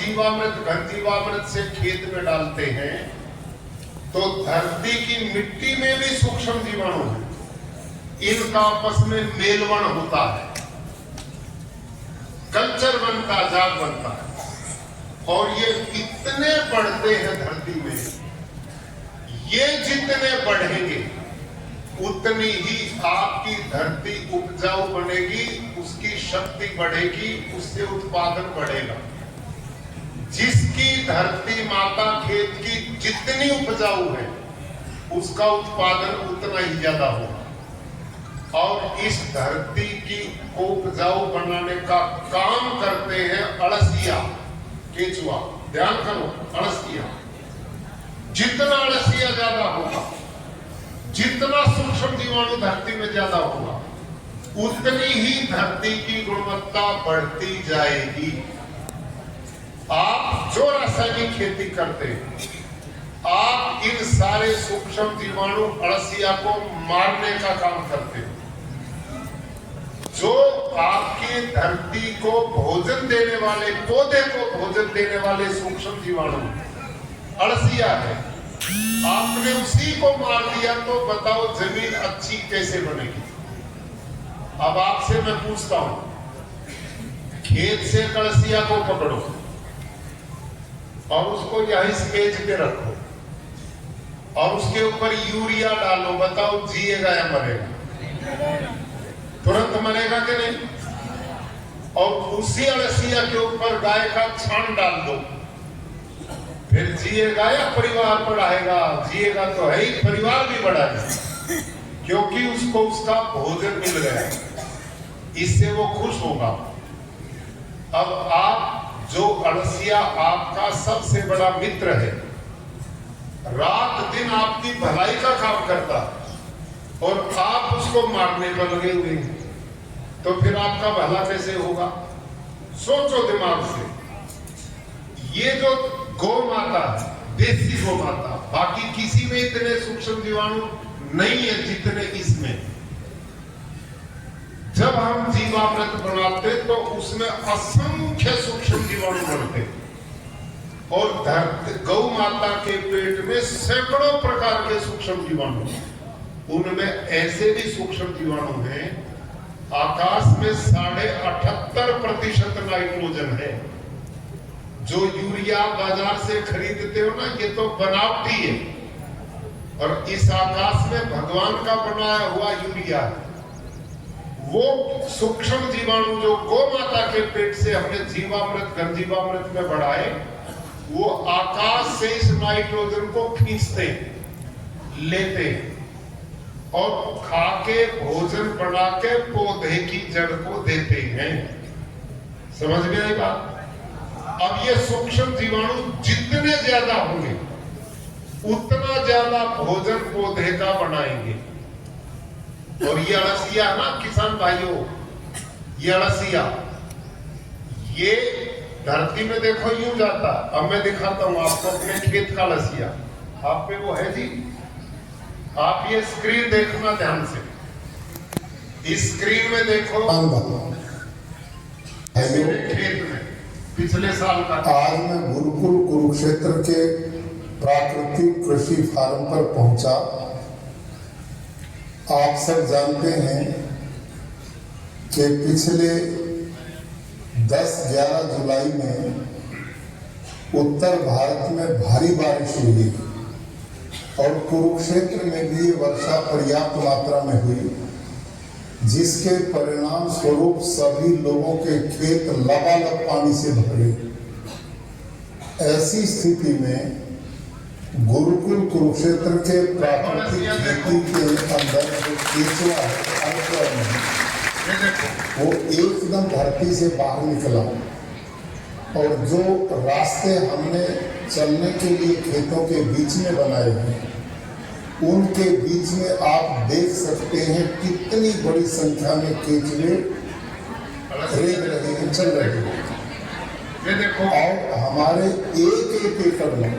जीवामृत घन जीवामृत से खेत में डालते हैं तो धरती की मिट्टी में भी सूक्ष्म जीवाणु है, इनका आपस में मेलवन होता है, कल्चर बनता, जाग बनता है और ये इतने बढ़ते हैं धरती में। ये जितने बढ़ेंगे उतनी ही आपकी धरती उपजाऊ बनेगी, उसकी शक्ति बढ़ेगी, उससे उत्पादन बढ़ेगा। जिसकी धरती माता खेत की जितनी उपजाऊ है उसका उत्पादन उतना ही ज्यादा होगा। और इस धरती की उपजाऊ बनाने का काम करते हैं अड़सिया, केचुआ। ध्यान करो, अड़सिया। जितना अड़सिया ज्यादा होगा, जितना सूक्ष्म जीवाणु धरती में ज्यादा होगा, उतनी ही धरती की गुणवत्ता बढ़ती जाएगी। आप जो रासायनिक खेती करते हैं, आप इन सारे सूक्ष्म जीवाणु अड़सिया को मारने का काम करते हैं। जो आपकी धरती को भोजन देने वाले, पौधे को भोजन देने वाले सूक्ष्म जीवाणु अड़सिया है, आपने उसी को मार दिया तो बताओ जमीन अच्छी कैसे बनेगी। अब आपसे मैं पूछता हूं, खेत से अड़सिया को पकड़ो और उसको यहीं स्टेज पे रखो और उसके ऊपर यूरिया डालो, बताओ जिएगा या मरेगा? तुरंत मरेगा कि नहीं? और उसी अड़सिया के ऊपर गाय का छान डाल दो, फिर जिएगा या परिवार बढ़ाएगा? जिएगा तो है ही, परिवार भी बढ़ाएगा, क्योंकि उसको उसका भोजन मिल गया, इससे वो खुश होगा। अब आप जो अड़सिया आपका सबसे बड़ा मित्र है, रात दिन आपकी भलाई का काम करता और आप उसको मारने पर लगे हुए हैं, तो फिर आपका भला कैसे होगा? सोचो दिमाग से। ये जो गौ माता है, देसी गौ माता, बाकी किसी में इतने सूक्ष्म जीवाणु नहीं है जितने इसमें। जब हम जीवामृत बनाते तो उसमें असंख्य सूक्ष्म जीवाणु बनते और गौ माता के पेट में सैकड़ों प्रकार के सूक्ष्म जीवाणु। उनमें ऐसे भी सूक्ष्म जीवाणु हैं, आकाश में 78.5% नाइट्रोजन है। जो यूरिया बाजार से खरीदते हो ना, ये तो बनावटी है, और इस आकाश में भगवान का बनाया हुआ यूरिया है। वो सूक्ष्म जीवाणु जो गौ माता के पेट से हमने जीवामृत घन जीवामृत में बढ़ाए, वो आकाश से इस नाइट्रोजन को खींचते, लेते और खा के भोजन बना के पौधे की जड़ को देते हैं। समझ में आई बात? अब ये सूक्ष्म जीवाणु जितने ज्यादा होंगे उतना ज्यादा भोजन पौधे का बनाएंगे। और ये अड़सिया ना किसान भाइयों, ये अड़सिया ये धरती में देखो यूं जाता। अब मैं दिखाता हूं आपको अपने खेत का अड़सिया। आप पे वो है जी, आप ये स्क्रीन देखना ध्यान से। इस स्क्रीन में देखो मेरे खेत में पिछले साल का। आज मैं गुरुकुल कुरुक्षेत्र के प्राकृतिक कृषि फार्म पर पहुंचा। आप सब जानते हैं कि पिछले 10-11 जुलाई में उत्तर भारत में भारी बारिश हुई और कुरुक्षेत्र में भी वर्षा पर्याप्त मात्रा में हुई, जिसके परिणाम स्वरूप सभी लोगों के खेत लबालब पानी से भरे। ऐसी स्थिति में गुरुकुल कुरुक्षेत्र के प्राकृतिक खेती के अंदर जो केचुआ है, वो एकदम धरती से बाहर निकला और जो रास्ते हमने चलने के लिए खेतों के बीच में बनाए हैं, उनके बीच में आप देख सकते हैं कितनी बड़ी संख्या में केचुए रेंग रहे हैं, चल रहे हैं। और हमारे एक एकड़ में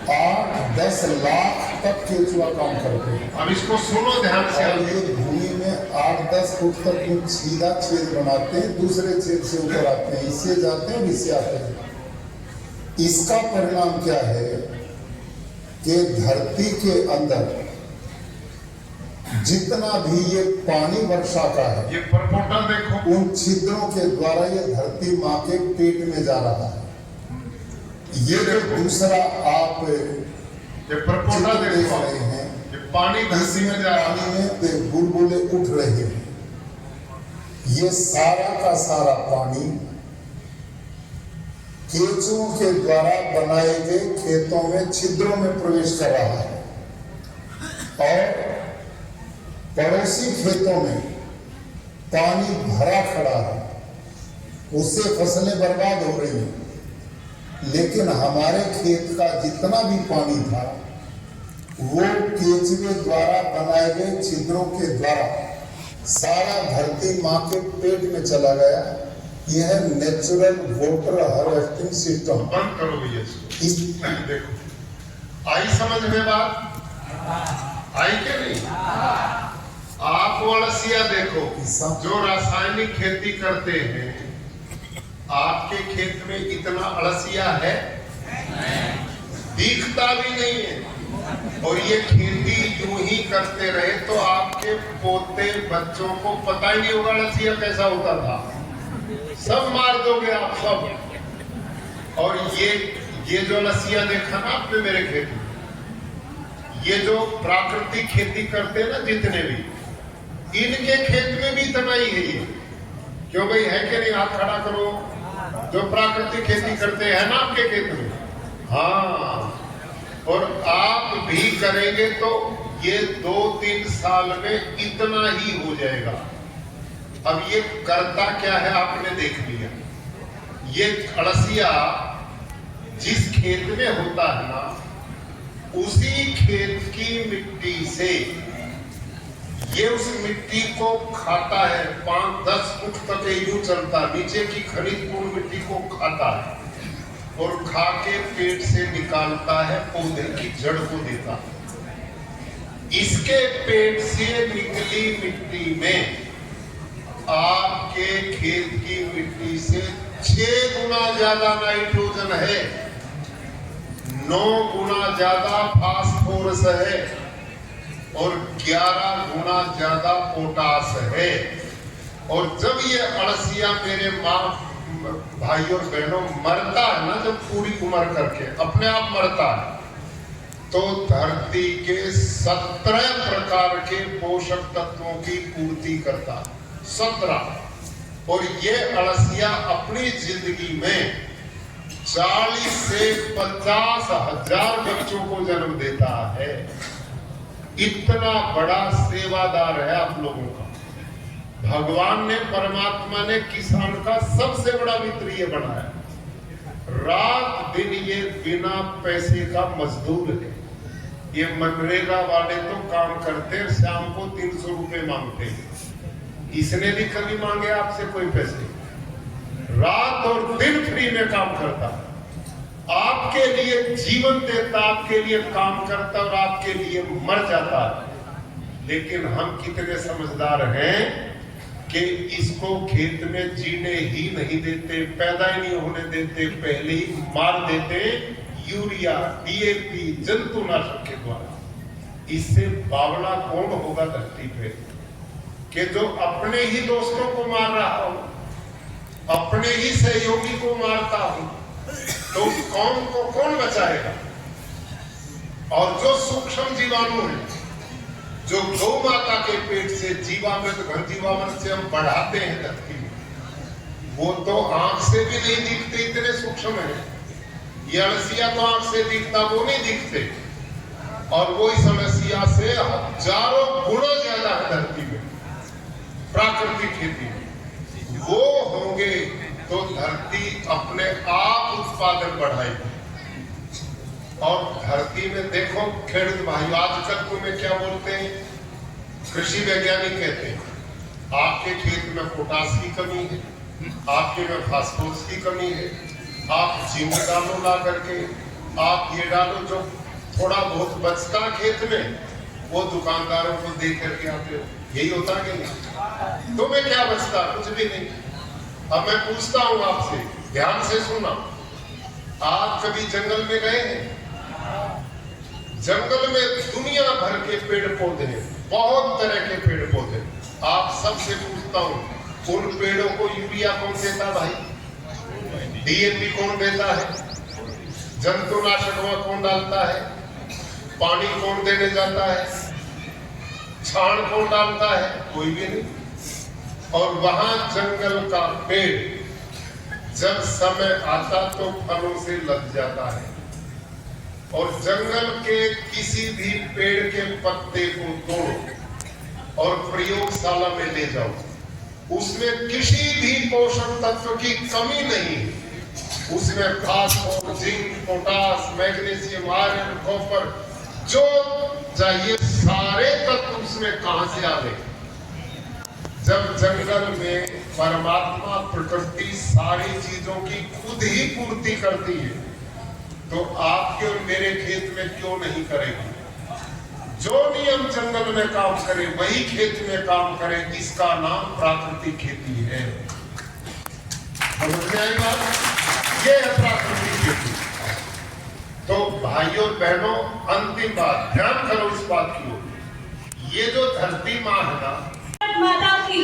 8-10 लाख तक केचुआ काम करते हैं। अब इसको सुनो ध्यान से। और ये भूमि में 8-10 फुट तक सीधा छेद बनाते हैं, दूसरे छेद से ऊपर आते हैं, इससे जाते हैं, इससे आते हैं। इसका परिणाम क्या है कि धरती के अंदर जितना भी ये पानी वर्षा का है, ये प्रपोटल देखो, उन छिद्रों के द्वारा ये धरती माँ के पेट में जा रहा है। ये जो दूसरा आप ये प्रपोटल देख देखो, रहे हैं, ये पानी धरती में जा रहा है, पानी में बुलबुले उठ रहे हैं। ये सारा का सारा पानी केंचुओं के द्वारा बनाए गए खेतों में छिद्रों में प्रवेश कर रहा है और पड़ोसी खेतों में पानी भरा खड़ा है, उससे फसलें बर्बाद हो रही हैं। लेकिन हमारे खेत का जितना भी पानी था वो केंचुए द्वारा बनाए गए छिद्रों के द्वारा सारा धरती माँ के पेट में चला गया। यह नेचुरल वाटर हार्वेस्टिंग सिस्टम। बंद करो भैया इसको। इस देखो आई समझ में बात, आई के नहीं? आप अड़सिया देखो, जो रासायनिक खेती करते हैं, आपके खेत में इतना अड़सिया है? दिखता भी नहीं है। और ये खेती यूं ही करते रहे तो आपके पोते बच्चों को पता ही नहीं होगा अड़सिया कैसा होता था। सब मार दोगे आप सब। और ये जो लसिया देखा ना आपने मेरे खेत में, ये जो प्राकृतिक खेती करते हैं ना जितने भी, इनके खेत में भी इतना ही है ये। क्यों भाई, है कि नहीं? हाथ खड़ा करो जो प्राकृतिक खेती करते हैं ना आपके खेत में। हाँ, और आप भी करेंगे तो ये 2-3 साल में इतना ही हो जाएगा। अब ये करता क्या है आपने देख लिया। ये अड़सिया जिस खेत में होता है ना, उसी खेत की मिट्टी से ये उस मिट्टी को खाता है। 5-10 फुट तक यूं चलता, नीचे की खनिजपूर्ण मिट्टी को खाता है और खा के पेट से निकालता है, पौधे की जड़ को देता है। इसके पेट से निकली मिट्टी में आपके खेत की मिट्टी से 6 गुना ज्यादा नाइट्रोजन है, 9 गुना ज्यादा फास्फोरस है और 11 गुना ज्यादा पोटास है। और जब ये अड़सिया मेरे माँ भाई और बहनों मरता है ना, जब पूरी उम्र करके अपने आप मरता है, तो धरती के 17 प्रकार के पोषक तत्वों की पूर्ति करता है। 17। और ये अड़सिया अपनी जिंदगी में 40 से 50 हजार बच्चों को जन्म देता है। इतना बड़ा सेवादार है आप लोगों का। भगवान ने, परमात्मा ने किसान का सबसे बड़ा मित्र ये बनाया। रात दिन ये बिना पैसे का मजदूर है। ये मनरेगा वाले तो काम करते हैं, शाम को 300 रुपए मांगते हैं। इसने भी कभी मांगे आपसे कोई पैसे? रात और दिन फ्री में काम करता, आपके लिए जीवन देता, आपके लिए काम करता और आपके लिए मर जाता है। लेकिन हम कितने समझदार हैं कि इसको खेत में जीने ही नहीं देते, पैदा ही नहीं होने देते, पहले ही मार देते यूरिया, डीएपी, जंतुनाशक के द्वारा। इससे बावला कौन होगा धरती पे कि जो अपने ही दोस्तों को मार रहा हो, अपने ही सहयोगी को मारता हो, तो कौन को कौन बचाएगा? और जो सूक्ष्म जीवाणु है, जो गौ माता के पेट से जीवामृत, घन जीवामृत से हम बढ़ाते हैं धरती में, वो तो आंख से भी नहीं दिखते, इतने सूक्ष्म है। ये अड़सिया तो आंख से दिखता, वो नहीं दिखते। और वो इस अड़सिया से हजारों गुना ज्यादा है धरती में, प्राकृतिक खेती में। वो होंगे तो धरती अपने आप उत्पादन बढ़ाएगी। और धरती में देखो खेडूत भाई, आजकल तुम्हें क्या बोलते हैं? कृषि वैज्ञानिक कहते हैं आपके खेत में पोटास की कमी है, आपके में फास्फोरस की कमी है, आप जिंक डालो ला करके, आप ये डालो, जो थोड़ा बहुत बचता खेत में वो दुकानदारों को दे करके आते हो। यही होता कि नहीं? तुम्हें क्या बचता? कुछ भी नहीं। अब मैं पूछता हूं आपसे, ध्यान से सुना। आप कभी जंगल में गए हैं? जंगल में दुनिया भर के पेड़ पौधे हैं, बहुत तरह के पेड़ पौधे। आप सबसे पूछता हूं, उन पेड़ों को यूरिया कौन देता भाई? डीएपी कौन देता है? जंतुनाशक वहां कौन डालता है? पानी कौन देने जाता है? छाण कौन डालता है? कोई भी नहीं। और वहां जंगल का पेड़ जब समय आता तो फलों से लग जाता है। और जंगल के किसी भी पेड़ के पत्ते को तोड़ो और प्रयोगशाला में ले जाओ, उसमें किसी भी पोषक तत्व की कमी नहीं है। उसमें phosphorus, zinc, potash, magnesium, iron, copper जो चाहिए सारे तत्व उसमें कहां से आ गए? जब जंगल में परमात्मा प्रकृति सारी चीजों की खुद ही पूर्ति करती है, तो आपके और मेरे खेत में क्यों नहीं करेगी? जो नियम जंगल में काम करे वही खेत में काम करे, इसका नाम प्राकृतिक खेती है। समझ में आई बात? ये है प्राकृतिक खेती। तो भाइयों बहनों, अंतिम बात ध्यान करो इस बात की, ये जो धरती माँ है ना, माता की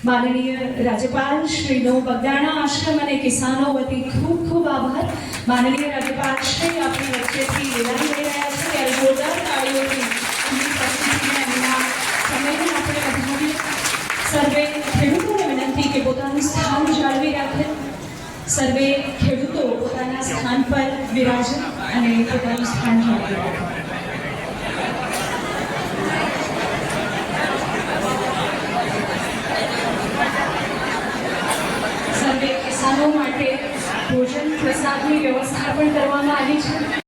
माननीय राज्यपाल श्रीનો બગદાણા આશ્રમ અને કિસાનો વતી ખૂબ ખૂબ આભાર. માનનીય રાજ્યપાલ શ્રી આપણી વચ્ચેથી વિદાય લઈ રહ્યા છે ત્યારે જોરદાર તાળીઓથી એમની પરિસ્થિતિને એમના સમયને આપણે વધાવીએ. સર્વે ખેડૂતોને વિનંતી કે પોતાનું સ્થાન જાળવી રાખે. સર્વે ખેડૂતો પોતાના સ્થાન પર વિરાજે અને પોતાનું સ્થાન જાળવી રાખે. સર્વે કિસાનો માટે ભોજન પ્રસાદની વ્યવસ્થા પણ કરવામાં આવી છે.